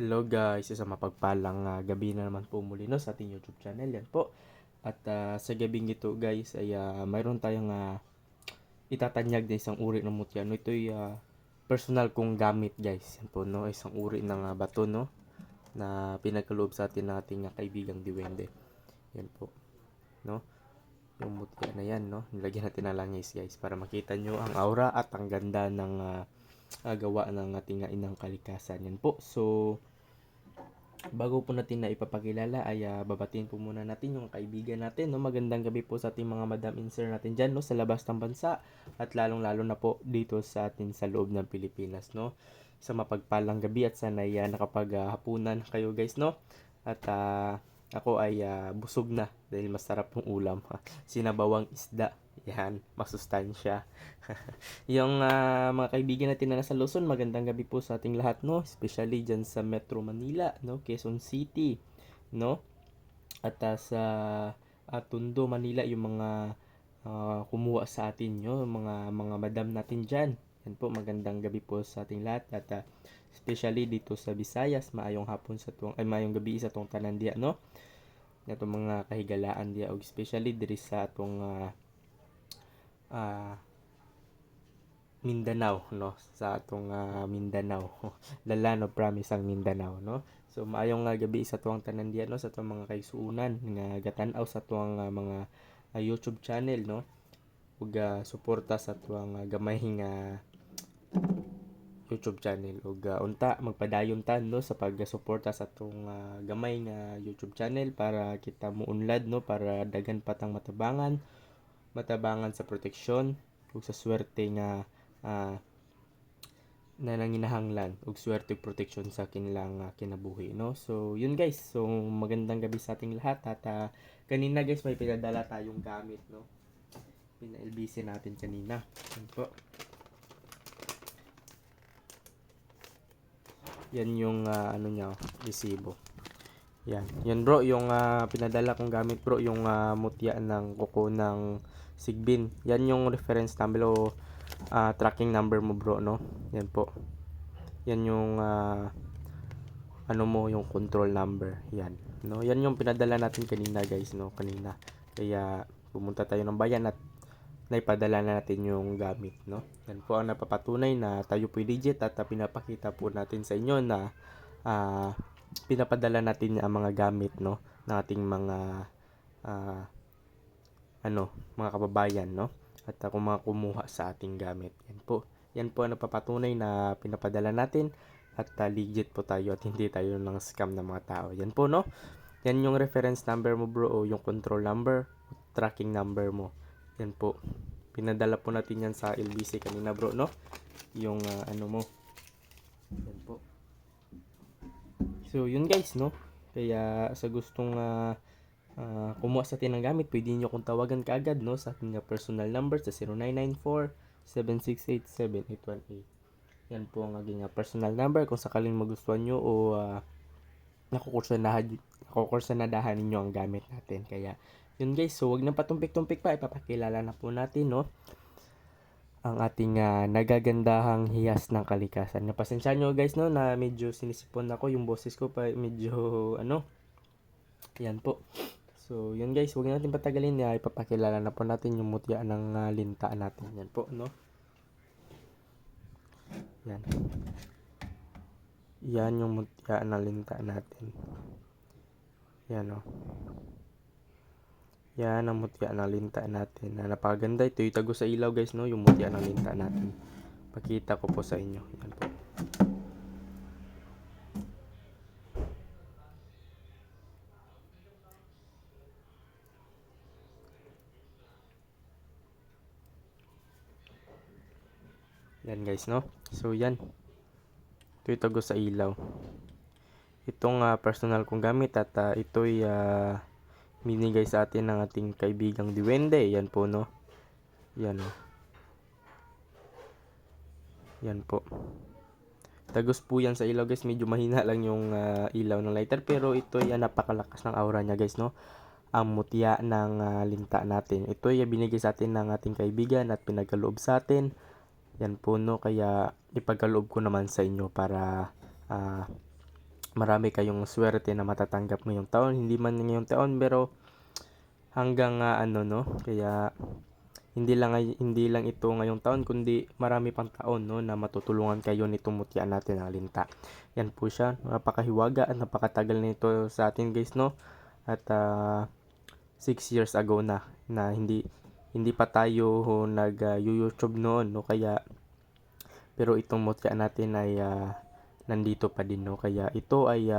Hello guys, isang mapagpalang gabi na naman po muli no, sa ating YouTube channel. Yan po. At sa gabing ito guys ay mayroon tayong itatanyag na isang uri ng mutya. No, ito'y personal kong gamit guys. Yan po no, isang uri ng bato no, na pinagkaloob sa atin ng ating kaibigang Diwende. Yan po. No, yung mutya na yan no, nilagyan natin ng langis guys para makita nyo ang aura at ang ganda ng gawa ng ating inang kalikasan. Yan po. So, bago po natin na ipapakilala ay babatiin po muna natin yung kaibigan natin. No? Magandang gabi po sa ating mga madam and sir natin dyan no? Sa labas ng bansa at lalong-lalo na po dito sa atin sa loob ng Pilipinas. No? Sa mapagpalang gabi at sana nakapaghapunan kayo guys. No? At ako ay busog na dahil masarap yung ulam. Sinabawang isda. Yan, masustansya. Yung mga kaibigan natin na nasa Luzon, magandang gabi po sa ating lahat, no? Especially dyan sa Metro Manila, no? Quezon City, no? At sa Tondo, Manila, yung mga kumuha sa atin, no? Mga madam natin dyan. Yan po, magandang gabi po sa ating lahat. At especially dito sa Visayas, maayong gabi sa tong tanan diya, no? Ito mga kahigalaan diya, o especially diri sa atong Mindanao no, sa atong Mindanao. Lala no, promise ang Mindanao no. So maayong gabi sa tuwang tanan diyan no, sa tuwang mga kaigsuonan nga gatan-aw sa tuwang mga YouTube channel no. Ug suporta sa tuwang gamay nga YouTube channel ug unta magpadayon ta no sa pagsuporta sa tong gamay nga YouTube channel para kita muunlad no, para daghan patang matabangan sa proteksyon ug sa swerte nga na nanginahanglan ug swerte ug proteksyon sa kanilang kinabuhi no. So yun guys, so magandang gabi sa ating lahat. At kanina guys may pinadala tayong gamit no, pina-LBC natin kanina. Yan po, yan yung ano niya, resibo. Yan bro, yung pinadala kong gamit bro, yung mutya ng kuko ng Sigbin. Yan yung reference number o tracking number mo bro no. Yan po. Yan yung ano mo, yung control number. Yan no. Yan yung pinadala natin kanina guys no, kanina. Kaya pumunta tayo ng bayan at naipadala na natin yung gamit no. Yan po ang napapatunay na tayo po legit at pinapakita po natin sa inyo na pinapadala natin ang mga gamit no ng ating mga mga kababayan no, at kung mga kumuha sa ating gamit. Yan po ang napapatunay na pinapadala natin at legit po tayo at hindi tayo ng scam ng mga tao. Yan po no. Yan yung reference number mo bro, o yung control number, tracking number mo. Yan po. Pinadala po natin yan sa LBC kanina bro no. Yung ano mo. Yan po. So yun guys no. Kaya sa gustong kumuha sa atin ng gamit, pwede nyo kong tawagan kaagad no sa ating personal number sa 0994-768-7818. Yan po ang aking personal number kung sakaling magustuhan nyo o nakukursanadahan ninyo ang gamit natin. Kaya yun guys, so wag nang patumpik-tumpik pa, ipapakilala na po natin no ang ating nagagandahang hiyas ng kalikasan. Napasensya nyo guys no na medyo sinisipon ako, yung boses ko pa medyo yan po. So yun guys, huwag natin patagalin, ipapakilala na po natin yung mutya ng linta natin. Yan po no. Yan yung mutya ng linta natin. Yan o. Yan ang mutya ng linta natin. Napakaganda. Ito yung tago sa ilaw guys no, yung mutya ng linta natin. Pakita ko po sa inyo. Yan po. Yan guys no. So yan. Ito yung tago sa ilaw. Itong personal kong gamit at ito'y binigay sa atin ng ating kaibigang Diwende. Yan po no. Yan o. Yan po. Tagos po yan sa ilaw guys. Medyo mahina lang yung ilaw ng lighter. Pero ito ay napakalakas ng aura niya guys no. Ang mutya ng linta natin. Ito ay binigay sa atin ng ating kaibigan at pinagkaloob sa atin. Yan po no. Kaya ipagkaloob ko naman sa inyo para marami kayong swerte na matatanggap ngayong taon. Hindi man ngayong taon pero hanggang ano no, kaya hindi lang ito ngayong taon kundi marami pang taon no na matutulungan kayo nitong mutya natin ng linta. Yan po siya, napakahiwaga at napakatagal nito sa atin guys no. At 6 years ago na hindi pa tayo nag YouTube noon no, kaya pero itong mutya natin ay nandito pa din no, kaya ito ay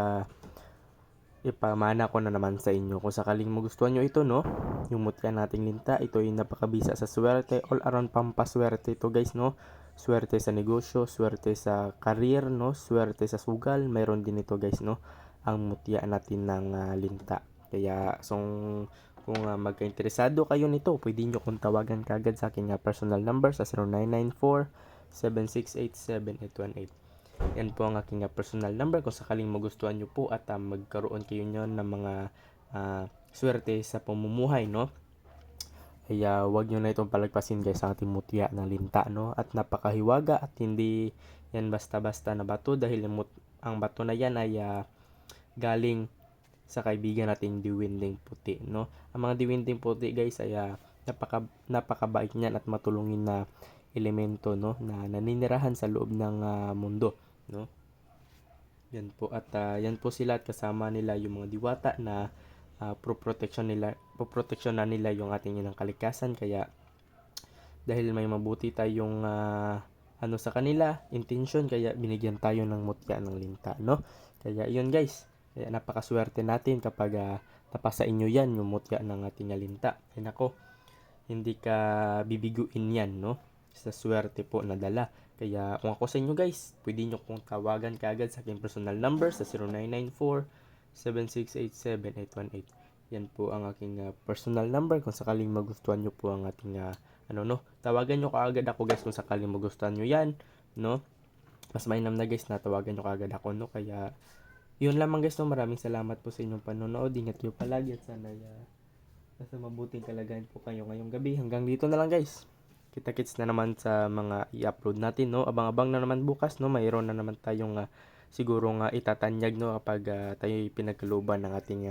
ipamana ko na naman sa inyo. Kung sakaling magustuhan nyo ito no, yung mutya nating linta, ito ay napakabisa sa swerte, all around pampaswerte ito guys no. Swerte sa negosyo, swerte sa career no, swerte sa sugal, mayroon din ito guys no, ang mutya natin ng linta. Kaya kung magka-interesado kayo nito, pwede nyo kong tawagan kagad sa aking personal number sa 0994 7687818. Yan po ang aking personal number kung sakaling magustuhan nyo po at magkaroon kayo nyon ng mga swerte sa pamumuhay no. Kaya wag nyo na itong palagpasin guys ang ating mutya ng linta no, at napakahiwaga at hindi yan basta-basta na bato dahil ang bato na yan ay galing sa kaibigan nating diwinding puti no. Ang mga diwinding puti guys ay napakabait niyan at matulungin na elemento no na naninirahan sa loob ng mundo no. Yan po at yan po sila at kasama nila yung mga diwata na poproteksyonan nila yung ating inang kalikasan. Kaya dahil may mabuti tayong ano sa kanila, intention, kaya binigyan tayo ng mutya ng linta no. Kaya yun guys, kaya napakaswerte natin kapag napasa inyo yan yung mutya ng ating linta. Ay nako, hindi ka bibiguin yan no, sa swerte po na dala. Kaya kung ako sa inyo guys, pwede nyo kong tawagan kaagad sa aking personal number sa 0994 7687818. Yan po ang aking personal number kung sakaling magustuhan nyo po ang ating tawagan nyo kaagad ako guys kung sakaling magustuhan nyo yan no. Mas mainam na guys na tawagan nyo kaagad ako no. Kaya yun lamang guys no, maraming salamat po sa inyong panonood. Ingat nyo palagi at sana nasa mabuting kalagayan po kayo ngayong gabi. Hanggang dito na lang guys. Kita-kits na naman sa mga i-upload natin no. Abang-abang na naman bukas no. Mayroon na naman tayong siguro itatanyag no kapag tayo pinagkalooban ng ating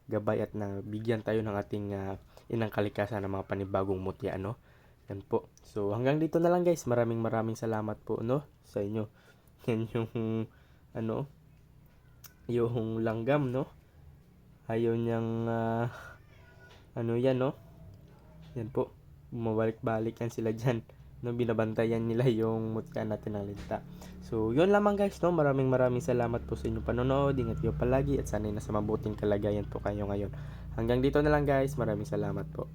gabay at bigyan tayo ng ating inang kalikasan ng mga panibagong mutya no. Yan po. So hanggang dito na lang guys. Maraming salamat po no sa inyo. Yan yung yung langgam no. Ayaw niyang yan no. Yan po. Bumabalik-balik yan sila dyan no, binabantayan nila yung mutya natin ng linta. So yun lamang guys no, maraming salamat po sa inyong panonood. Ingat kayo palagi at sana'y nasa mabuting kalagayan po kayo ngayon. Hanggang dito na lang guys, maraming salamat po.